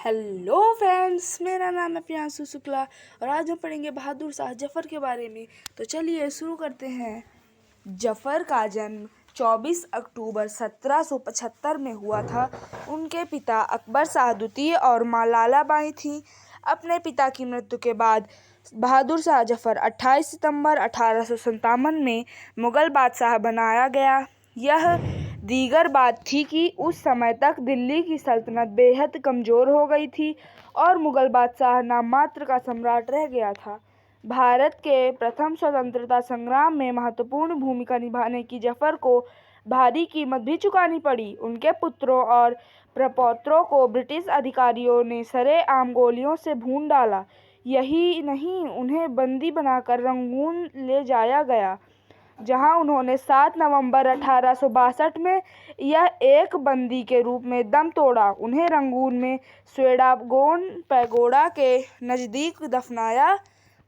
Hello friends, मेरा नाम है प्रियांशु शुक्ला और आज हम पढ़ेंगे बहादुर शाह जफ़र के बारे में। तो चलिए शुरू करते हैं। जफ़र का जन्म 24 अक्टूबर 1775 में हुआ था। उनके पिता अकबर शाह द्वितीय और माँ लाला बाई थीं। अपने पिता की मृत्यु के बाद बहादुर शाह जफ़र 28 सितंबर 1857 में मुग़ल बादशाह बनाया गया। यह दीगर बात थी कि उस समय तक दिल्ली की सल्तनत बेहद कमज़ोर हो गई थी और मुग़ल बादशाह नाम मात्र का सम्राट रह गया था। भारत के प्रथम स्वतंत्रता संग्राम में महत्वपूर्ण भूमिका निभाने की जफ़र को भारी कीमत भी चुकानी पड़ी। उनके पुत्रों और प्रपौत्रों को ब्रिटिश अधिकारियों ने सरेआम गोलियों से भून डाला। यही नहीं, उन्हें बंदी बनाकर रंगून ले जाया गया, जहां उन्होंने 7 नवंबर 1862 में यह एक बंदी के रूप में दम तोड़ा। उन्हें रंगून में स्वेडागोन पैगोडा के नज़दीक दफनाया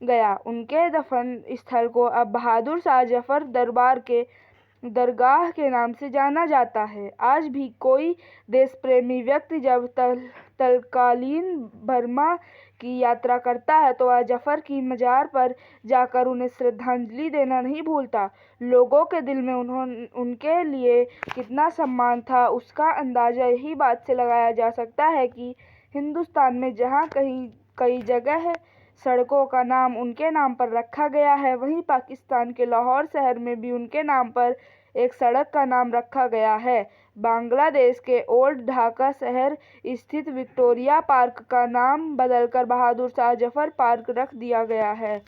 गया। उनके दफन स्थल को अब बहादुर शाह जफ़र दरगाह के नाम से जाना जाता है। आज भी कोई देशप्रेमी व्यक्ति जब तत्कालीन बर्मा की यात्रा करता है तो वह जफ़र की मज़ार पर जाकर उन्हें श्रद्धांजलि देना नहीं भूलता। लोगों के दिल में उनके लिए कितना सम्मान था, उसका अंदाज़ा यही बात से लगाया जा सकता है कि हिंदुस्तान में जहाँ कई जगह सड़कों का नाम उनके नाम पर रखा गया है, वहीं पाकिस्तान के लाहौर शहर में भी उनके नाम पर एक सड़क का नाम रखा गया है। बांग्लादेश के ओल्ड ढाका शहर स्थित विक्टोरिया पार्क का नाम बदलकर बहादुर शाह जफ़र पार्क रख दिया गया है।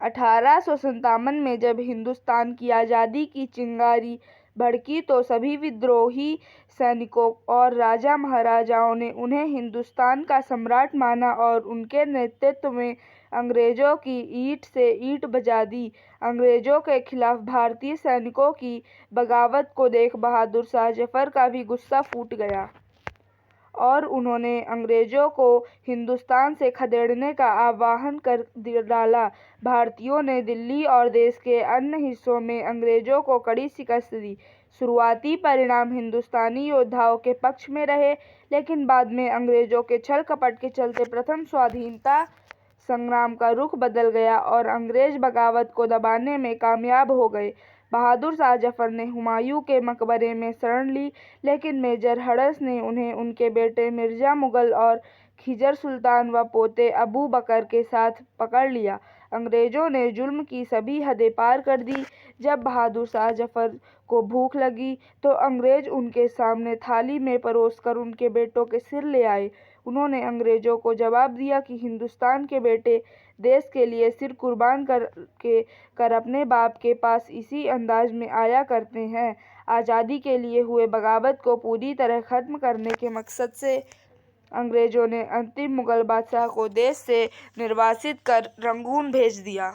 1857 में जब हिंदुस्तान की आज़ादी की चिंगारी भड़की तो सभी विद्रोही सैनिकों और राजा महाराजाओं ने उन्हें हिंदुस्तान का सम्राट माना और उनके नेतृत्व में अंग्रेज़ों की ईंट से ईंट बजा दी। अंग्रेज़ों के खिलाफ भारतीय सैनिकों की बगावत को देख बहादुर शाह जफ़र का भी गुस्सा फूट गया और उन्होंने अंग्रेज़ों को हिंदुस्तान से खदेड़ने का आह्वान कर डाला। भारतीयों ने दिल्ली और देश के अन्य हिस्सों में अंग्रेज़ों को कड़ी शिकस्त दी। शुरुआती परिणाम हिंदुस्तानी योद्धाओं के पक्ष में रहे, लेकिन बाद में अंग्रेज़ों के छल कपट के चलते प्रथम स्वाधीनता संग्राम का रुख बदल गया और अंग्रेज़ बगावत को दबाने में कामयाब हो गए। बहादुर शाह जफ़र ने हुमायूं के मकबरे में शरण ली, लेकिन मेजर हडस ने उन्हें उनके बेटे मिर्ज़ा मुग़ल और खिज़र सुल्तान व पोते अबू बकर के साथ पकड़ लिया। अंग्रेज़ों ने जुल्म की सभी हदें पार कर दी। जब बहादुर शाह जफ़र को भूख लगी तो अंग्रेज़ उनके सामने थाली में परोसकर उनके बेटों के सिर ले आए। उन्होंने अंग्रेज़ों को जवाब दिया कि हिंदुस्तान के बेटे देश के लिए सिर कुर्बान कर अपने बाप के पास इसी अंदाज में आया करते हैं। आज़ादी के लिए हुए बगावत को पूरी तरह ख़त्म करने के मकसद से अंग्रेज़ों ने अंतिम मुग़ल बादशाह को देश से निर्वासित कर रंगून भेज दिया।